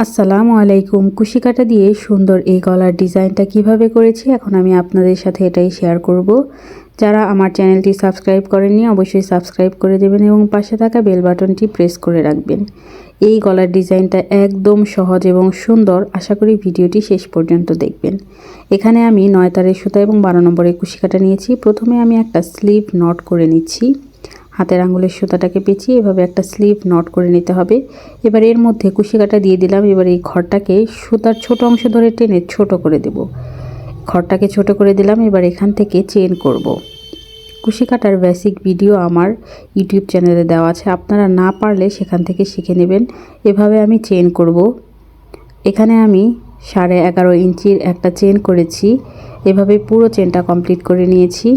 আসসালামু আলাইকুম। কুশি কাটা দিয়ে সুন্দর এই গলার ডিজাইনটা কিভাবে করেছি এখন আমি আপনাদের সাথে এটাই শেয়ার করব। যারা আমার চ্যানেলটি সাবস্ক্রাইব করেননি অবশ্যই সাবস্ক্রাইব করে দেবেন এবং পাশে থাকা বেল বাটনটি প্রেস করে রাখবেন। এই গলার ডিজাইনটা একদম সহজ এবং সুন্দর, আশা করি ভিডিওটি শেষ পর্যন্ত দেখবেন। এখানে আমি 9 তারের সুতা এবং 12 নম্বরের কুশি কাটা নিয়েছি। প্রথমে আমি একটা স্লিভ নট করে নিচ্ছি। হাতের আঙ্গুলের সুতাটাকে পেঁচিয়ে এভাবে একটা স্লিভ নট করে নিতে হবে। এবার এর মধ্যে কুশি কাটা দিয়ে দিলাম। এবার এই ঘরটাকে সুতার ছোট অংশ ধরে টেনে ছোট করে দেব। ঘরটাকে ছোট করে দিলাম। এবার এখান থেকে চেন করব। কুশি কাটার বেসিক ভিডিও আমার ইউটিউব চ্যানেলে দেওয়া আছে, আপনারা না পারলে সেখান থেকে শিখে নেবেন। এভাবে আমি চেন করব। এখানে আমি 11.5 ইঞ্চির একটা চেন করেছি। এভাবে পুরো চেনটা কমপ্লিট করে নিয়েছি।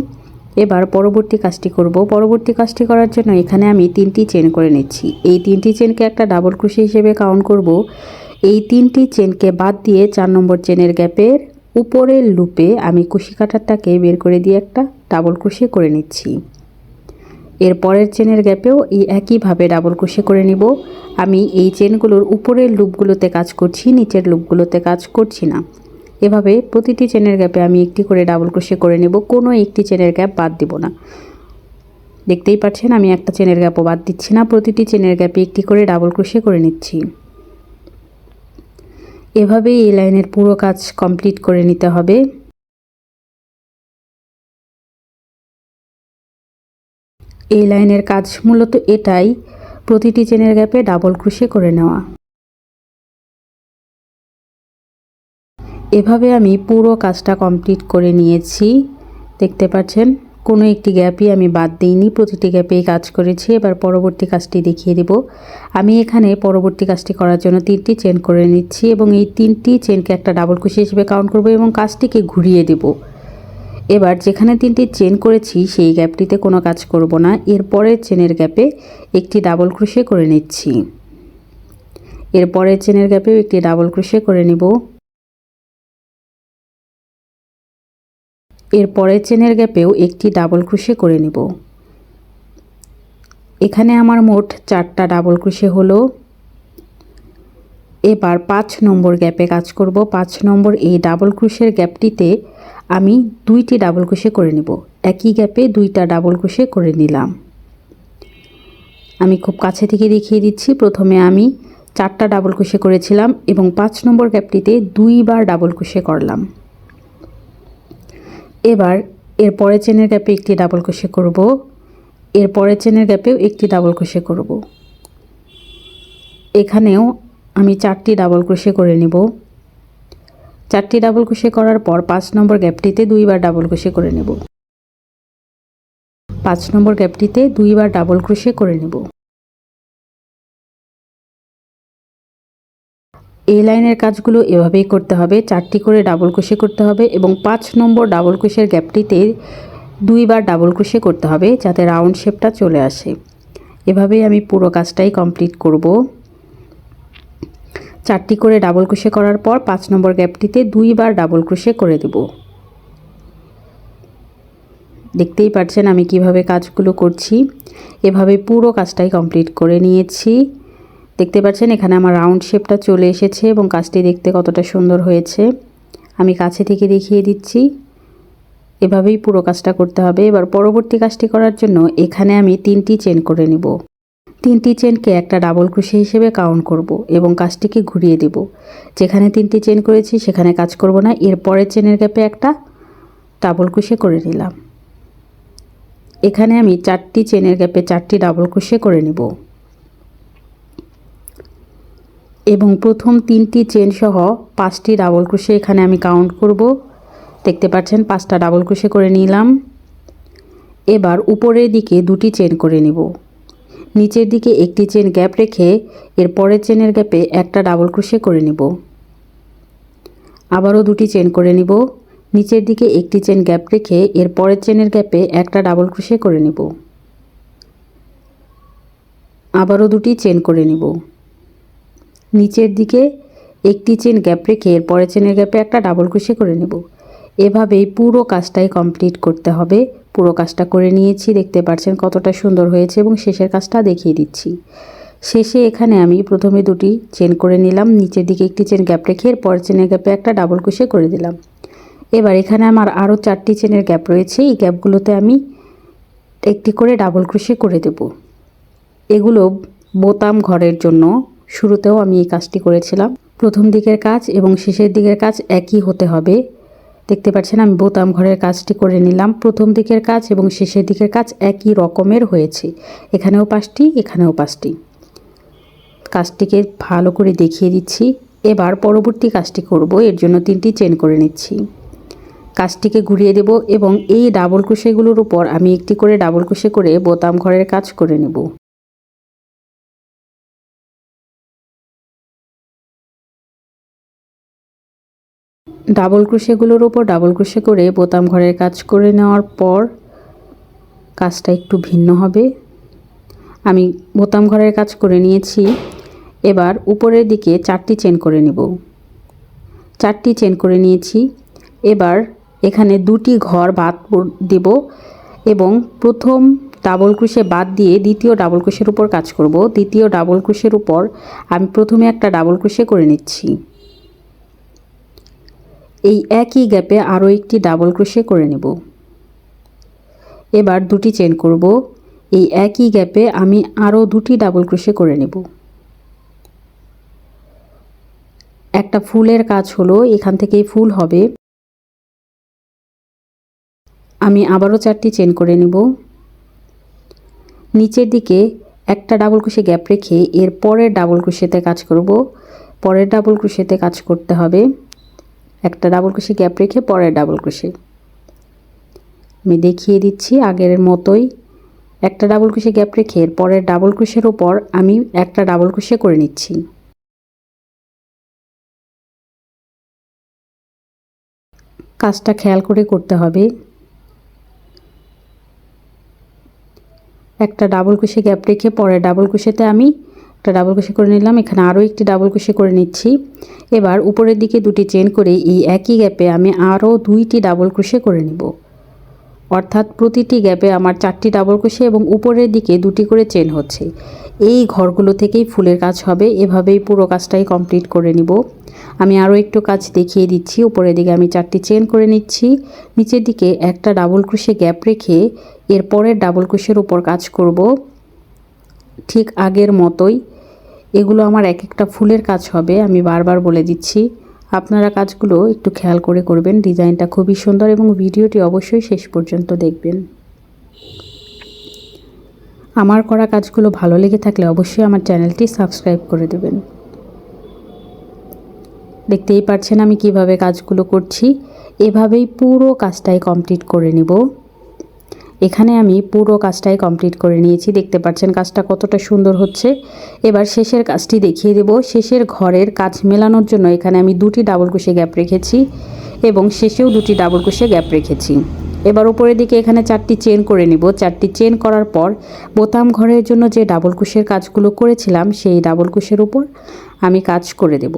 এবার পরবর্তী কাজটি করব। পরবর্তী কাজটি করার জন্য এখানে আমি 3টি চেন করে নিচ্ছি। এই 3টি চেনকে একটা ডাবল ক্রোশে হিসেবে কাউন্ট করব। এই 3টি চেনকে বাদ দিয়ে 4 নম্বর চেনের গ্যাপের উপরের লুপে আমি কুশি কাটারটাকে বের করে দিয়ে একটা ডাবল ক্রোশে করে নিচ্ছি। এর পরের চেনের গ্যাপেও এই একইভাবে ডাবল ক্রোশে করে নিব। আমি এই চেনগুলোর উপরের লুপগুলোতে কাজ করছি, নিচের লুপগুলোতে কাজ করছি না। এভাবে প্রতিটি চেনের গ্যাপে আমি একটি করে ডাবল ক্রোশে করে নেব, কোনো একটি চেনের গ্যাপ বাদ দিব না। দেখতেই পাচ্ছেন আমি একটা চেনের গ্যাপও বাদ দিচ্ছি না, প্রতিটি চেনের গ্যাপে একটি করে ডাবল ক্রোশে করে নিচ্ছি। এভাবেই এই লাইনের পুরো কাজ কমপ্লিট করে নিতে হবে। এই লাইনের কাজ মূলত এটাই, প্রতিটি চেনের গ্যাপে ডাবল ক্রোশে করে নেওয়া। এভাবে আমি পুরো কাজটা কমপ্লিট করে নিয়েছি। দেখতে পাচ্ছেন কোনো একটি গ্যাপই আমি বাদ দিইনি, প্রতিটি গ্যাপেই কাজ করেছি। এবার পরবর্তী কাজটি দেখিয়ে দেব। আমি এখানে পরবর্তী কাজটি করার জন্য 3টি চেন করে নিচ্ছি এবং এই 3টি চেনকে একটা ডাবল ক্রোশে হিসেবে কাউন্ট করব এবং কাজটিকে ঘুরিয়ে দেব। এবার যেখানে 3টি চেন করেছি সেই গ্যাপটিতে কোনো কাজ করব না, এরপরের চেনের গ্যাপে একটি ডাবল ক্রোশে করে নিচ্ছি। এরপরের চেনের গ্যাপেও একটি ডাবল ক্রোশে করে নিব। এর পরের চেনের গ্যাপেও একটি ডাবল ক্রোশে করে নেব। এখানে আমার মোট 4টা ডাবল ক্রোশে হলো। এবার 5 নম্বর গ্যাপে কাজ করব। 5 নম্বর এই ডাবল ক্রোশের গ্যাপটিতে আমি 2টি ডাবল ক্রোশে করে নেব। একই গ্যাপে 2টা ডাবল ক্রোশে করে নিলাম। আমি খুব কাছে থেকে দেখিয়ে দিচ্ছি। প্রথমে আমি 4টা ডাবল ক্রোশে করেছিলাম এবং 5 নম্বর গ্যাপটিতে 2বার ডাবল ক্রোশে করলাম। এবার এর পরের চেনের গ্যাপে একটি ডাবল ক্রোশে করব। এর পরের চেনের গ্যাপেও একটি ডাবল ক্রোশে করব। এখানেও আমি 4টি ডাবল ক্রোশে করে নেব। 4টি ডাবল ক্রোশে করার পর 5 নম্বর গ্যাপটিতে 2বার ডাবল ক্রোশে করে নেব। 5 নম্বর গ্যাপটিতে 2বার ডাবল ক্রোশে করে নেব। এই লাইনের কাজগুলো এভাবেই করতে হবে, 4টি করে ডাবল ক্রোশে করতে হবে এবং 5 নম্বর ডাবল ক্রোশের গ্যাপটিতে 2বার ডাবল ক্রোশে করতে হবে যাতে রাউন্ড শেপটা চলে আসে। এভাবেই আমি পুরো কাজটাই কমপ্লিট করব। 4টি করে ডাবল ক্রোশে করার পর 5 নম্বর গ্যাপটিতে 2বার ডাবল ক্রোশে করে দেব। দেখতেই পাচ্ছেন আমি কিভাবে কাজগুলো করছি। এভাবে পুরো কাজটাই কমপ্লিট করে নিয়েছি। দেখতে পাচ্ছেন এখানে আমার রাউন্ড শেপটা চলে এসেছে এবং কাজটি দেখতে কতটা সুন্দর হয়েছে আমি কাছে থেকে দেখিয়ে দিচ্ছি। এভাবেই পুরো কাজটা করতে হবে। এবার পরবর্তী কাজটি করার জন্য এখানে আমি 3টি চেন করে নিব। 3টি চেনকে একটা ডাবল ক্রোশে হিসেবে কাউন্ট করব এবং কাজটিকে ঘুরিয়ে দেব। যেখানে 3টি চেন করেছি সেখানে কাজ করব না, এর পরের চেনের গ্যাপে একটা ডাবল ক্রোশে করে নিলাম। এখানে আমি 4টি চেনের গ্যাপে 4টি ডাবল ক্রোশে করে নিব এবং প্রথম 3টি চেন সহ 5টি ডাবল ক্রোশে এখানে আমি কাউন্ট করব। দেখতে পাচ্ছেন 5টা ডাবল ক্রোশে করে নিলাম। এবার উপরের দিকে 2টি চেন করে নিব। নিচের দিকে একটি চেন গ্যাপ রেখে এর পরের চেনের গ্যাপে একটা ডাবল ক্রোশে করে নিব। আবারও 2টি চেন করে নিব। নিচের দিকে একটি চেন গ্যাপ রেখে এর পরের চেনের গ্যাপে একটা ডাবল ক্রোশে করে নিব। আবারও 2টি চেন করে নিব। নিচের দিকে একটি চেন গ্যাপ রেখে এর পরের চেনের গ্যাপে একটা ডাবল ক্রোশে করে নেব। এভাবেই পুরো কাজটাই কমপ্লিট করতে হবে। পুরো কাজটা করে নিয়েছি, দেখতে পাচ্ছেন কতটা সুন্দর হয়েছে এবং শেষের কাজটা দেখিয়ে দিচ্ছি। শেষে এখানে আমি প্রথমে দুটি চেন করে নিলাম, নিচের দিকে একটি চেন গ্যাপ রেখে এরপর চেনের গ্যাপে একটা ডাবল ক্রোশে করে দিলাম। এবার এখানে আমার আরও 4টি চেনের গ্যাপ রয়েছে, এই গ্যাপগুলোতে আমি একটি করে ডাবল ক্রোশে করে দেব। এগুলো বোতাম ঘরের জন্য। শুরুতেও আমি এই কাজটি করেছিলাম। প্রথম দিকের কাজ এবং শেষের দিকের কাজ একই হতে হবে। দেখতে পাচ্ছেন আমি বোতাম ঘরের কাজটি করে নিলাম। প্রথম দিকের কাজ এবং শেষের দিকের কাজ একই রকমের হয়েছে, এখানেও 5টি এখানেও 5টি। কাজটিকে ভালো করে দেখিয়ে দিচ্ছি। এবার পরবর্তী কাজটি করব, এর জন্য 3টি চেন করে নিচ্ছি। কাজটিকে ঘুরিয়ে দেব এবং এই ডাবল ক্রোশেগুলোর উপর আমি একটি করে ডাবল ক্রোশে করে বোতাম ঘরের কাজ করে নেব। ডাবল ক্রোশেগুলোর উপর ডাবল ক্রোশে করে বোতাম ঘরের কাজ করে নেওয়ার পর কাজটা একটু ভিন্ন হবে। আমি বোতাম ঘরের কাজ করে নিয়েছি। এবার উপরের দিকে 4টি চেন করে নেব। 4টি চেন করে নিয়েছি। এবার এখানে 2টি ঘর বাদ দেব এবং প্রথম ডাবল ক্রোশে বাদ দিয়ে দ্বিতীয় ডাবল ক্রোশের উপর কাজ করব। দ্বিতীয় ডাবল ক্রোশের উপর আমি প্রথমে একটা ডাবল ক্রোশে করে নিচ্ছি। এই একই গ্যাপে আরও একটি ডাবল ক্রোশে করে নেব। এবার 2টি চেন করব। এই একই গ্যাপে আমি আরও 2টি ডাবল ক্রোশে করে নেব। একটা ফুলের কাজ হলো, এখান থেকেই ফুল হবে। আমি আবারও 4টি চেন করে নেব। নিচের দিকে একটা ডাবল ক্রোশে গ্যাপ রেখে এর পরের ডাবল ক্রোশেতে কাজ করব। পরের ডাবল ক্রোশেতে কাজ করতে হবে, একটা ডাবল ক্রোশে গ্যাপ রেখে পরের ডাবল ক্রোশে। আমি দেখিয়ে দিচ্ছি আগের মতোই। একটা ডাবল ক্রোশে গ্যাপ রেখে এর পরের ডাবল ক্রোশের উপর আমি একটা ডাবল ক্রোশে করে নিচ্ছি। কাজটা খেয়াল করে করতে হবে। একটা ডাবল ক্রোশে গ্যাপ রেখে পরের ডাবল ক্রোশেতে আমি একটা ডাবল ক্রোশে করে নিলাম। এখানে আরও একটি ডাবল ক্রোশে করে নিচ্ছি। এবার উপরের দিকে 2টি চেন করে এই একই গ্যাপে আমি আরও 2টি ডাবল ক্রোশে করে নিব। অর্থাৎ প্রতিটি গ্যাপে আমার 4টি ডাবল ক্রোশে এবং উপরের দিকে 2টি করে চেন হচ্ছে। এই ঘরগুলো থেকেই ফুলের কাজ হবে। এভাবেই পুরো কাজটাই কমপ্লিট করে নিব। আমি আরও একটু কাজ দেখিয়ে দিচ্ছি। উপরের দিকে আমি 4টি চেন করে নিচ্ছি। নিচের দিকে একটা ডাবল ক্রোশে গ্যাপ রেখে এর পরের ডাবল ক্রোশের উপর কাজ করব ঠিক আগের মতোই। এগুলো আমার এক একটা ফুলের কাজ হবে, আমি বারবার বলে দিচ্ছি। আপনারা কাজগুলো একটু খেয়াল করে করবেন। ডিজাইনটা খুবই সুন্দর এবং ভিডিওটি অবশ্যই শেষ পর্যন্ত দেখবেন। আমার করা কাজগুলো ভালো লেগে থাকলে অবশ্যই আমার চ্যানেলটি সাবস্ক্রাইব করে দেবেন। দেখতেই পাচ্ছেন আমি কিভাবে কাজগুলো করছি। এভাবেই পুরো কাজটাই কমপ্লিট করে নিব। এখানে আমি পুরো কাজটাই কমপ্লিট করে নিয়েছি। দেখতে পাচ্ছেন কাজটা কতটা সুন্দর হচ্ছে। এবার শেষের কাজটি দেখিয়ে দেব। শেষের ঘরের কাজ মেলানোর জন্য এখানে আমি 2টি ডাবল ক্রোশে গ্যাপ রেখেছি এবং শেষেও 2টি ডাবল ক্রোশে গ্যাপ রেখেছি। এবার উপরের দিকে এখানে 4টি চেন করে নিব। 4টি চেন করার পর বোতাম ঘরের জন্য যে ডাবল ক্রোশের কাজগুলো করেছিলাম সেই ডাবল ক্রোশের উপর আমি কাজ করে দেব।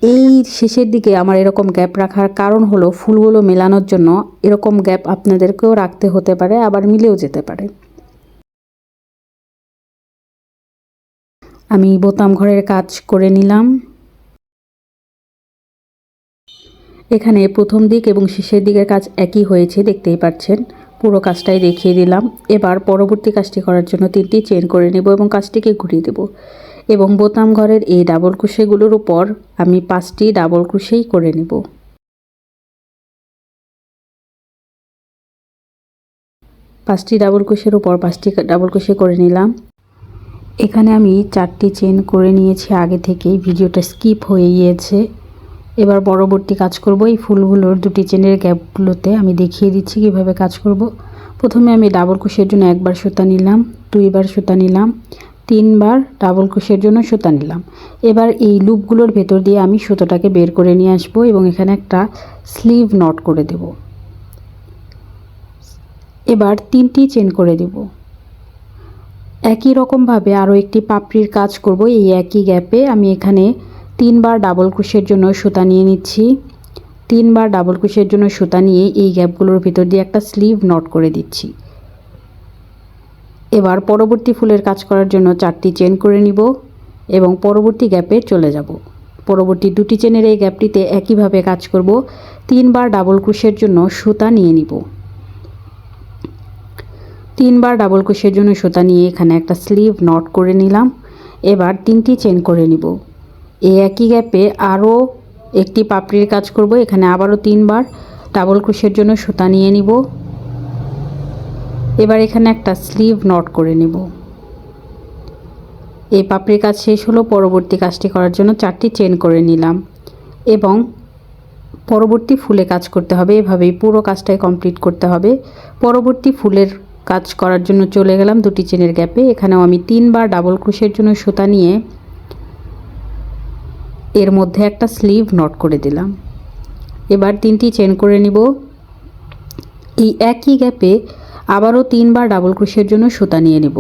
এই শেষের দিকে আমার এরকম গ্যাপ রাখার কারণ হলো ফুলগুলো মেলানোর জন্য। এরকম গ্যাপ আপনাদেরকেও রাখতে হতে পারে, আবার মিলেও যেতে পারে। আমি বোতাম ঘরের কাজ করে নিলাম। এখানে প্রথম দিক এবং শেষের দিকের কাজ একই হয়েছে, দেখতেই পাচ্ছেন। পুরো কাজটাই দেখিয়ে দিলাম। এবার পরবর্তী কাজটি করার জন্য 3টি চেন করে নেব এবং কাজটিকে ঘুরিয়ে দেব এবং বোতাম ঘরের এই ডাবল ক্রোশেগুলোর উপর আমি 5টি ডাবল ক্রোশেই করে নেব। 5টি ডাবল ক্রোশের উপর 5টি ডাবল ক্রোশে করে নিলাম। এখানে আমি 4টি চেন করে নিয়েছি আগে থেকেই, ভিডিওটা স্কিপ হয়ে গিয়েছে। এবার পরবর্তী কাজ করব। এই ফুলগুলোর 2টি চেনের গ্যাপগুলোতে আমি দেখিয়ে দিচ্ছি কিভাবে কাজ করব। প্রথমে আমি ডাবল ক্রোশের জন্য একবার সুতা নিলাম, 2বার সুতা নিলাম, 3বার ডাবল ক্রোশের জন্য সুতা নিলাম। এবার এই লুপগুলোর ভেতর দিয়ে আমি সুতোটাকে বের করে নিয়ে আসব এবং এখানে একটা স্লিভ নট করে দেব। এবার 3টি চেন করে দেব। একই রকমভাবে আরও একটি পাপড়ির কাজ করব। এই একই গ্যাপে আমি এখানে 3বার ডাবল ক্রোশের জন্য সুতা নিয়ে নিচ্ছি। 3বার ডাবল ক্রোশের জন্য সুতা নিয়ে এই গ্যাপগুলোর ভিতর দিয়ে একটা স্লিভ নট করে দিচ্ছি। এবার পরবর্তী ফুলের কাজ করার জন্য 4টি চেন করে নিব এবং পরবর্তী গ্যাপে চলে যাব। পরবর্তী 2টি চেনের এই গ্যাপটিতে একইভাবে কাজ করব। 3বার ডাবল ক্রোশের জন্য সুতা নিয়ে নিব। 3বার ডাবল ক্রোশের জন্য সুতা নিয়ে এখানে একটা স্লিভ নট করে নিলাম। এবার 3টি চেন করে নিব। এই একই গ্যাপে আরও একটি পাপড়ির কাজ করব। এখানে আবারও 3বার ডাবল ক্রোশের জন্য সুতা নিয়ে নিব। এবার এখানে একটা স্লিভ নট করে নেব। এই পাপড়ির কাজ শেষ হলো। পরবর্তী কাজটি করার জন্য 4টি চেন করে নিলাম এবং পরবর্তী ফুলে কাজ করতে হবে। এভাবেই পুরো কাজটাই কমপ্লিট করতে হবে। পরবর্তী ফুলের কাজ করার জন্য চলে গেলাম 2টি চেনের গ্যাপে। এখানেও আমি 3বার ডাবল ক্রোশের জন্য সুতা নিয়ে এর মধ্যে একটা স্লিভ নট করে দিলাম। এবার 3টি চেন করে নিব। এই একই গ্যাপে আবারও 3বার ডাবল ক্রোশের জন্য সুতা নিয়ে নেব।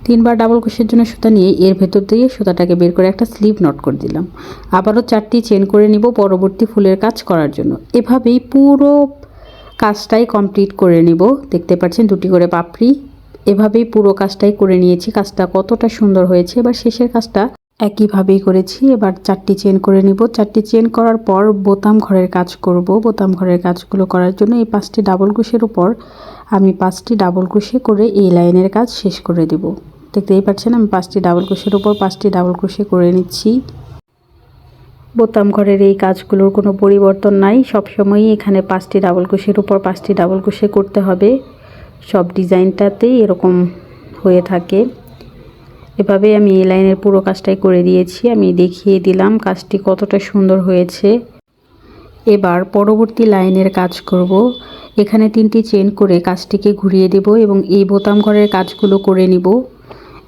3বার ডাবল ক্রোশের জন্য সুতা নিয়ে এর ভেতর দিয়ে সুতাটাকে বের করে একটা স্লিভ নট করে দিলাম। আবারও 4টি চেন করে নিব পরবর্তী ফুলের কাজ করার জন্য। এভাবেই পুরো কাজটাই কমপ্লিট করে নিব। দেখতে পাচ্ছেন 2টি করে পাপড়ি। এভাবেই পুরো কাজটাই করে নিয়েছি। কাজটা কতটা সুন্দর হয়েছে। এবার শেষের কাজটা একইভাবেই করেছি। এবার 4টি চেন করে নিব। 4টি চেন করার পর বোতাম ঘরের কাজ করব। বোতাম ঘরের কাজগুলো করার জন্য এই 5টি ডাবল ক্রোশের উপর আমি 5টি ডাবল ক্রোশে করে এই লাইনের কাজ শেষ করে দেব। দেখতেই পাচ্ছেন আমি 5টি ডাবল ক্রোশের উপর 5টি ডাবল ক্রোশে করে নিচ্ছি। বোতাম ঘরের এই কাজগুলোর কোনো পরিবর্তন নাই। সবসময়ই এখানে 5টি ডাবল ক্রোশের উপর 5টি ডাবল ক্রোশে করতে হবে। সব ডিজাইনটাতেই এরকম হয়ে থাকে। এভাবে আমি এই লাইনের পুরো কাজটাই করে দিয়েছি। আমি দেখিয়ে দিলাম কাজটি কতটা সুন্দর হয়েছে। এবার পরবর্তী লাইনের কাজ করব। এখানে 3টি চেন করে কাজটিকে ঘুরিয়ে দেব এবং এই বোতাম ঘরের কাজগুলো করে নিব।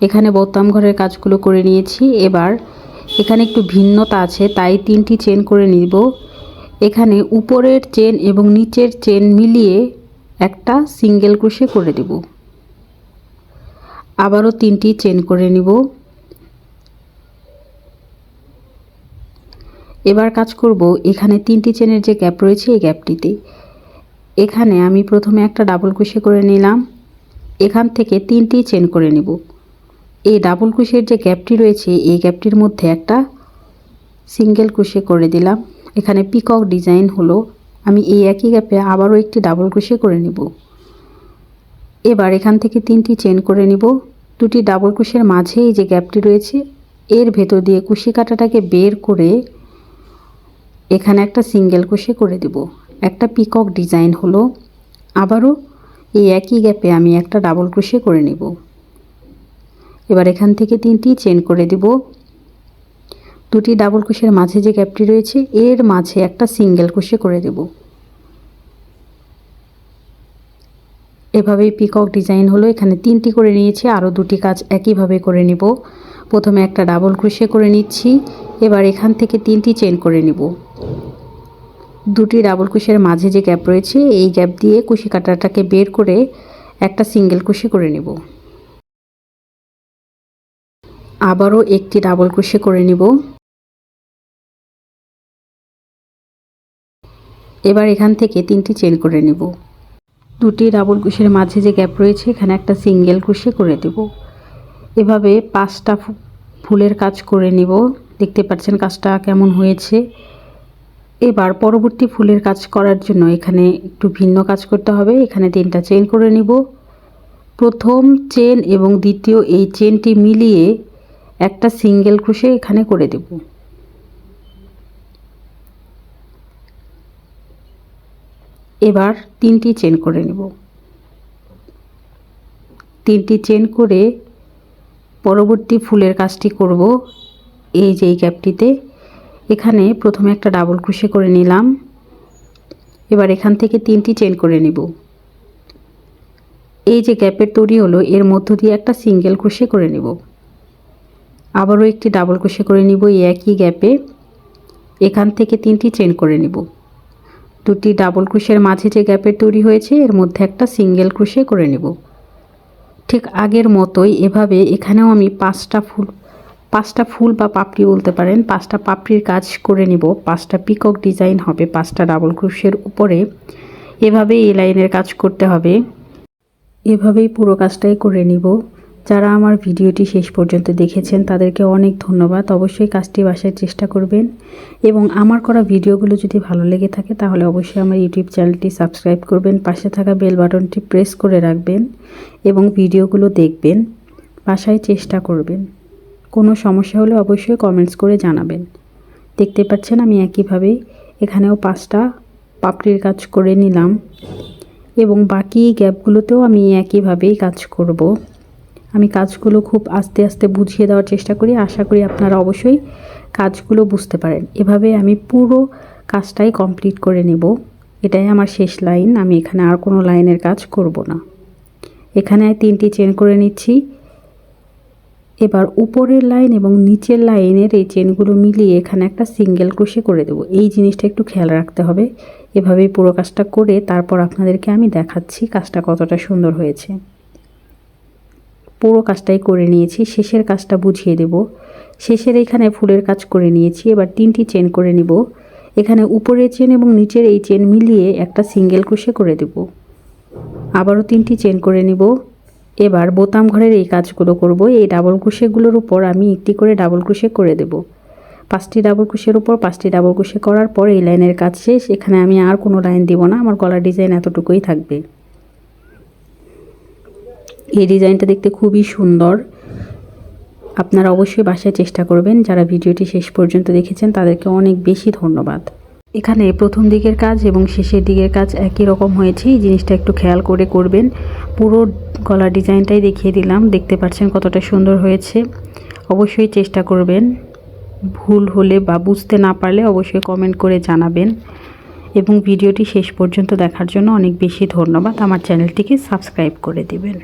এখানে বোতাম ঘরের কাজগুলো করে নিয়েছি। এবার এখানে একটু ভিন্নতা আছে, তাই 3টি চেন করে নিব। এখানে উপরের চেন এবং নিচের চেন মিলিয়ে একটা সিঙ্গেল ক্রোশে করে দেব। আবারও 3টি চেন করে নিব। এবার কাজ করব এখানে 3টি চেনের যে গ্যাপ রয়েছে এই গ্যাপটিতে। এখানে আমি প্রথমে একটা ডাবল ক্রোশে করে নিলাম। এখান থেকে 3টি চেন করে নিব। এই ডাবল ক্রোশের যে গ্যাপটি রয়েছে এই গ্যাপটির মধ্যে একটা সিঙ্গেল ক্রোশে করে দিলাম। এখানে পিকক ডিজাইন হলো। আমি এই একই গ্যাপে আবারও একটি ডাবল ক্রোশে করে নিব। এবার এখান থেকে 3টি চেন করে নিব। 2টি ডাবল ক্রোশের মাঝে এই যে গ্যাপটি রয়েছে এর ভেতর দিয়ে কুশি কাঁটাটাকে বের করে এখানে একটা সিঙ্গেল ক্রোশে করে দেব। একটা পিকক ডিজাইন হলো। আবারও এই একই গ্যাপে আমি একটা ডাবল ক্রোশে করে নেব। এবার এখান থেকে 3টি চেন করে দেব। 2টি ডাবল ক্রোশের মাঝে যে গ্যাপটি রয়েছে এর মাঝে একটা সিঙ্গেল ক্রোশে করে দেব। এভাবেই পিকক ডিজাইন হলো। এখানে 3টি করে নিয়েছি। আরও 2টি কাজ একইভাবে করে নিব। প্রথমে একটা ডাবল ক্রোশে করে নিচ্ছি। এবার এখান থেকে 3টি চেন করে নিব। 2টি ডাবল ক্রোশের মাঝে যে গ্যাপ রয়েছে এই গ্যাপ দিয়ে কুশি কাঁটাটাকে বের করে একটা সিঙ্গেল ক্রোশে করে নেব। আবারও একটি ডাবল ক্রোশে করে নিব। এবার এখান থেকে 3টি চেন করে নেব। 2টি ডাবল ক্রোশের মাঝে যে গ্যাপ রয়েছে এখানে একটা সিঙ্গেল ক্রোশে করে দেব। এভাবে 5টা ফুলের কাজ করে নিব। দেখতে পাচ্ছেন কাজটা কেমন হয়েছে। এবার পরবর্তী ফুলের কাজ করার জন্য এখানে একটু ভিন্ন কাজ করতে হবে। এখানে 3টা চেন করে নিব। প্রথম চেন এবং দ্বিতীয় এই চেনটি মিলিয়ে একটা সিঙ্গেল ক্রোশে এখানে করে দেব। এবার 3টি চেন করে নেব। 3টি চেন করে পরবর্তী ফুলের কাজটি করব। এই যে এই গ্যাপটিতে এখানে প্রথমে একটা ডাবল ক্রোশে করে নিলাম। এবার এখান থেকে 3টি চেন করে নিব। এই যে গ্যাপের তৈরি হলো এর মধ্য দিয়ে একটা সিঙ্গেল ক্রোশে করে নিব। আবারও একটি ডাবল ক্রোশে করে নিব এই একই গ্যাপে। এখান থেকে 3টি চেন করে নিব। 2টি ডাবল ক্রোশের মাঝে যে গ্যাপের তৈরি হয়েছে এর মধ্যে একটা সিঙ্গেল ক্রোশে করে নিব। ঠিক আগের মতোই এভাবে এখানেও আমি 5টা ফুল বা পাপড়ি বলতে পারেন 5টা পাপড়ির কাজ করে নিব। 5টা পিকক ডিজাইন হবে 5টা ডাবল ক্রোশের উপরে। এভাবে এই লাইনের কাজ করতে হবে। এভাবেই পুরো কাজটাই করে নিব। যারা আমার ভিডিওটি শেষ পর্যন্ত দেখেছেন তাদেরকে অনেক ধন্যবাদ। অবশ্যই কাজটি বাসায় চেষ্টা করবেন এবং আমার করা ভিডিওগুলো যদি ভালো লেগে থাকে তাহলে অবশ্যই আমার ইউটিউব চ্যানেলটি সাবস্ক্রাইব করবেন, পাশে থাকা বেল বাটনটি প্রেস করে রাখবেন এবং ভিডিওগুলো দেখবেন, বাসায় চেষ্টা করবেন। কোনো সমস্যা হলে অবশ্যই কমেন্টস করে জানাবেন। দেখতে পাচ্ছেন আমি একইভাবে এখানেও 5টা পাপড়ির কাজ করে নিলাম এবং বাকি গ্যাপগুলোতেও আমি একইভাবেই কাজ করব। আমি কাজগুলো খুব আস্তে আস্তে বুঝিয়ে দেওয়ার চেষ্টা করি, আশা করি আপনারা অবশ্যই কাজগুলো বুঝতে পারেন। এভাবে আমি পুরো কাজটাই কমপ্লিট করে নেব। এটাই আমার শেষ লাইন, আমি এখানে আর কোনো লাইনের কাজ করব না। এখানে 3টি চেন করে নিচ্ছি। এবার উপরের লাইন এবং নিচের লাইনের এই চেনগুলো মিলিয়ে এখানে একটা সিঙ্গেল ক্রোশে করে দেব। এই জিনিসটা একটু খেয়াল রাখতে হবে। এভাবেই পুরো কাজটা করে তারপর আপনাদেরকে আমি দেখাচ্ছি কাজটা কতটা সুন্দর হয়েছে। পুরো কাজটাই করে নিয়েছি, শেষের কাজটা বুঝিয়ে দেব। শেষের এখানে ফুলের কাজ করে নিয়েছি। এবার 3টি চেন করে নিব। এখানে উপরের চেন এবং নিচের এই চেন মিলিয়ে একটা সিঙ্গেল ক্রোশে করে দেব। আবারও 3টি চেন করে নিব। এবার বোতাম ঘরের এই কাজগুলো করব। এই ডাবল ক্রোশেগুলোর উপর আমি একটি করে ডাবল ক্রোশে করে দেব। 5টি ডাবল ক্রোশের উপর 5টি ডাবল ক্রোশে করার পর এই লাইনের কাজ শেষ। এখানে আমি আর কোনো লাইন দিব না, আমার গলার ডিজাইন এতটুকুই থাকবে। এই ডিজাইনটা দেখতে খুবই সুন্দর, আপনারা অবশ্যই বাসায় চেষ্টা করবেন। যারা ভিডিওটি শেষ পর্যন্ত দেখেছেন তাদেরকে অনেক বেশি ধন্যবাদ। এখানে প্রথম দিকের কাজ এবং শেষের দিকের কাজ একই রকম হয়েছে, এই জিনিসটা একটু খেয়াল করে করবেন। পুরো গলার ডিজাইনটাই দেখিয়ে দিলাম, দেখতে পাচ্ছেন কতটা সুন্দর হয়েছে। অবশ্যই চেষ্টা করবেন, ভুল হলে বা বুঝতে না পারলে অবশ্যই কমেন্ট করে জানাবেন এবং ভিডিওটি শেষ পর্যন্ত দেখার জন্য অনেক বেশি ধন্যবাদ। আমার চ্যানেলটিকে সাবস্ক্রাইব করে দিবেন।